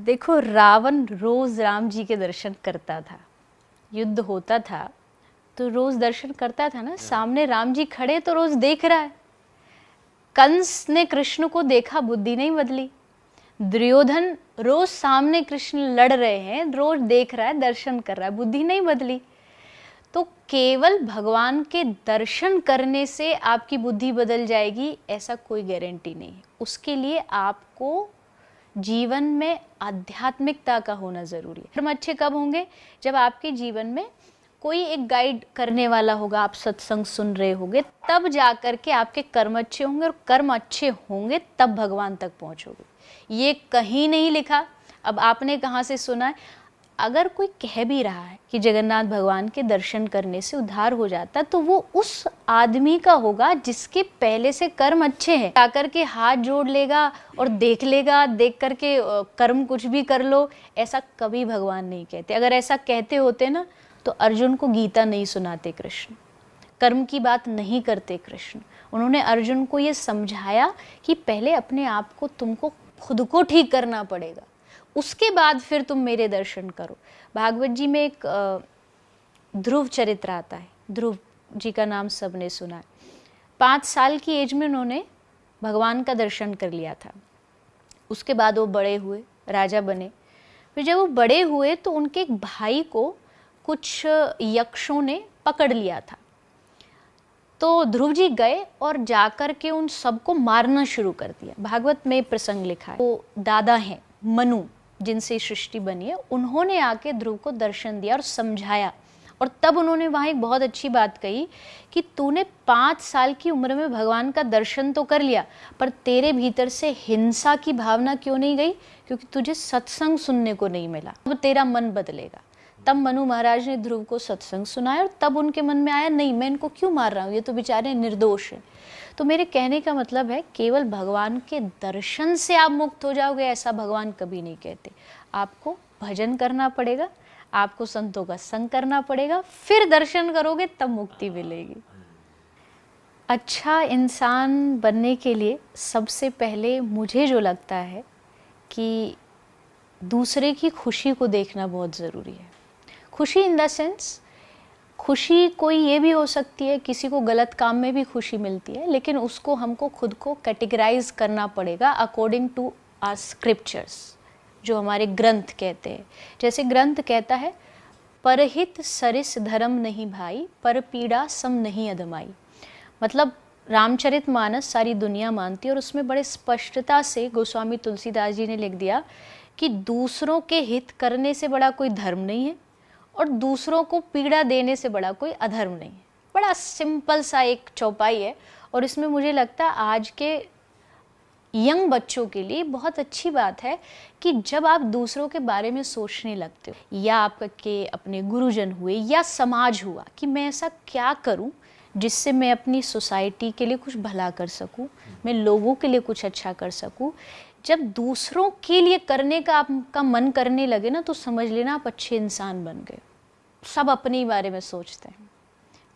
देखो, रावण रोज राम जी के दर्शन करता था, युद्ध होता था तो रोज दर्शन करता था ना। सामने राम जी खड़े तो रोज देख रहा है। कंस ने कृष्ण को देखा, बुद्धि नहीं बदली। दुर्योधन रोज सामने कृष्ण लड़ रहे हैं, रोज देख रहा है, दर्शन कर रहा है, बुद्धि नहीं बदली। तो केवल भगवान के दर्शन करने से आपकी बुद्धि बदल जाएगी, ऐसा कोई गारंटी नहीं है। उसके लिए आपको जीवन में आध्यात्मिकता का होना जरूरी है। कर्म अच्छे कब होंगे? जब आपके जीवन में कोई एक गाइड करने वाला होगा, आप सत्संग सुन रहे होंगे, तब जाकर के आपके कर्म अच्छे होंगे, और कर्म अच्छे होंगे तब भगवान तक पहुंचोगे। ये कहीं नहीं लिखा, अब आपने कहाँ से सुना है? अगर कोई कह भी रहा है कि जगन्नाथ भगवान के दर्शन करने से उद्धार हो जाता, तो वो उस आदमी का होगा जिसके पहले से कर्म अच्छे हैं। आकर के हाथ जोड़ लेगा और देख लेगा, देख करके कर्म कुछ भी कर लो, ऐसा कभी भगवान नहीं कहते। अगर ऐसा कहते होते ना तो अर्जुन को गीता नहीं सुनाते कृष्ण, कर्म की बात नहीं करते कृष्ण। उन्होंने अर्जुन को ये समझाया कि पहले अपने आप को तुमको खुद को ठीक करना पड़ेगा, उसके बाद फिर तुम मेरे दर्शन करो। भागवत जी में एक ध्रुव चरित्र आता है। ध्रुव जी का नाम सबने सुना है। 5 साल की एज में उन्होंने भगवान का दर्शन कर लिया था। उसके बाद वो बड़े हुए, राजा बने। फिर जब वो बड़े हुए तो उनके एक भाई को कुछ यक्षों ने पकड़ लिया था। तो ध्रुव जी गए और जाकर के उन सबको मारना शुरू कर दिया। भागवत में प्रसंग लिखा है। वो दादा हैं मनु, जिनसे सृष्टि बनी है, उन्होंने आके ध्रुव को दर्शन दिया और समझाया। और तब उन्होंने वहाँ एक बहुत अच्छी बात कही कि तूने 5 साल की उम्र में भगवान का दर्शन तो कर लिया, पर तेरे भीतर से हिंसा की भावना क्यों नहीं गई? क्योंकि तुझे सत्संग सुनने को नहीं मिला। अब तेरा मन बदलेगा। तब मनु महाराज ने ध्रुव को सत्संग सुनाया और तब उनके मन में आया, नहीं, मैं इनको क्यों मार रहा हूँ, ये तो बेचारे निर्दोष हैं। तो मेरे कहने का मतलब है, केवल भगवान के दर्शन से आप मुक्त हो जाओगे, ऐसा भगवान कभी नहीं कहते। आपको भजन करना पड़ेगा, आपको संतों का संग करना पड़ेगा, फिर दर्शन करोगे तब मुक्ति मिलेगी। अच्छा इंसान बनने के लिए सबसे पहले मुझे जो लगता है कि दूसरे की खुशी को देखना बहुत ज़रूरी है। खुशी इन द सेंस, खुशी कोई ये भी हो सकती है, किसी को गलत काम में भी खुशी मिलती है, लेकिन उसको हमको खुद को कैटेगराइज करना पड़ेगा अकॉर्डिंग टू आवर स्क्रिप्चर्स, जो हमारे ग्रंथ कहते हैं। जैसे ग्रंथ कहता है, परहित सरिस धर्म नहीं भाई, पर पीड़ा सम नहीं अधमाई। मतलब रामचरितमानस सारी दुनिया मानती है और उसमें बड़े स्पष्टता से गोस्वामी तुलसीदास जी ने लिख दिया कि दूसरों के हित करने से बड़ा कोई धर्म नहीं है और दूसरों को पीड़ा देने से बड़ा कोई अधर्म नहीं है। बड़ा सिंपल सा एक चौपाई है और इसमें मुझे लगता है आज के यंग बच्चों के लिए बहुत अच्छी बात है कि जब आप दूसरों के बारे में सोचने लगते हो, या आपके अपने गुरुजन हुए या समाज हुआ कि मैं ऐसा क्या करूं जिससे मैं अपनी सोसाइटी के लिए कुछ भला कर सकूं, मैं लोगों के लिए कुछ अच्छा कर सकूं, जब दूसरों के लिए करने का आपका मन करने लगे ना, तो समझ लेना आप अच्छे इंसान बन गए। सब अपने बारे में सोचते हैं,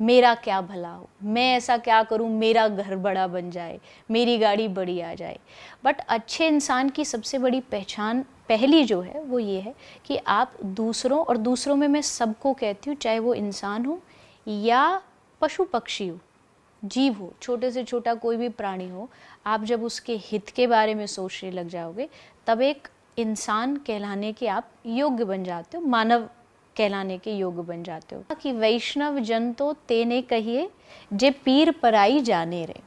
मेरा क्या भला हो, मैं ऐसा क्या करूं मेरा घर बड़ा बन जाए, मेरी गाड़ी बड़ी आ जाए। बट अच्छे इंसान की सबसे बड़ी पहचान पहली जो है वो ये है कि आप दूसरों, और दूसरों में मैं सबको कहती हूँ, चाहे वो इंसान हो या पशु पक्षी हो, जीव हो, छोटे से छोटा कोई भी प्राणी हो, आप जब उसके हित के बारे में सोचने लग जाओगे तब एक इंसान कहलाने के आप योग्य बन जाते हो, मानव कहलाने के योग्य बन जाते हो। कि वैष्णव जन तो तेने कहिए, जे पीर पराई जाने रे।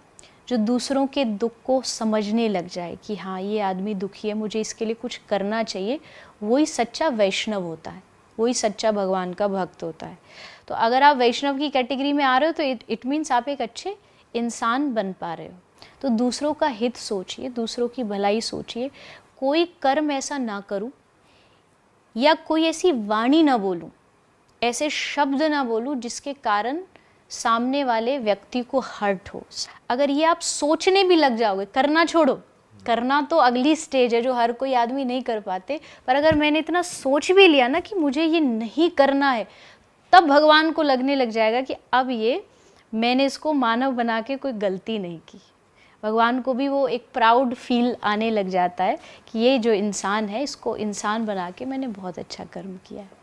जो दूसरों के दुख को समझने लग जाए कि हाँ ये आदमी दुखी है, मुझे इसके लिए कुछ करना चाहिए, वही सच्चा वैष्णव होता है, वही सच्चा भगवान का भक्त होता है। तो अगर आप वैष्णव की कैटेगरी में आ रहे हो तो इट मीन्स आप एक अच्छे इंसान बन पा रहे हो। तो दूसरों का हित सोचिए, दूसरों की भलाई सोचिए, कोई कर्म ऐसा ना करूं या कोई ऐसी वाणी ना बोलूं, ऐसे शब्द ना बोलूं जिसके कारण सामने वाले व्यक्ति को हर्ट हो। अगर ये आप सोचने भी लग जाओगे, करना छोड़ो, करना तो अगली स्टेज है जो हर कोई आदमी नहीं कर पाते, पर अगर मैंने इतना सोच भी लिया ना कि मुझे ये नहीं करना है, तब भगवान को लगने लग जाएगा कि अब ये मैंने इसको मानव बना के कोई गलती नहीं की, भगवान को भी वो एक प्राउड फील आने लग जाता है कि ये जो इंसान है, इसको इंसान बना के मैंने बहुत अच्छा कर्म किया है।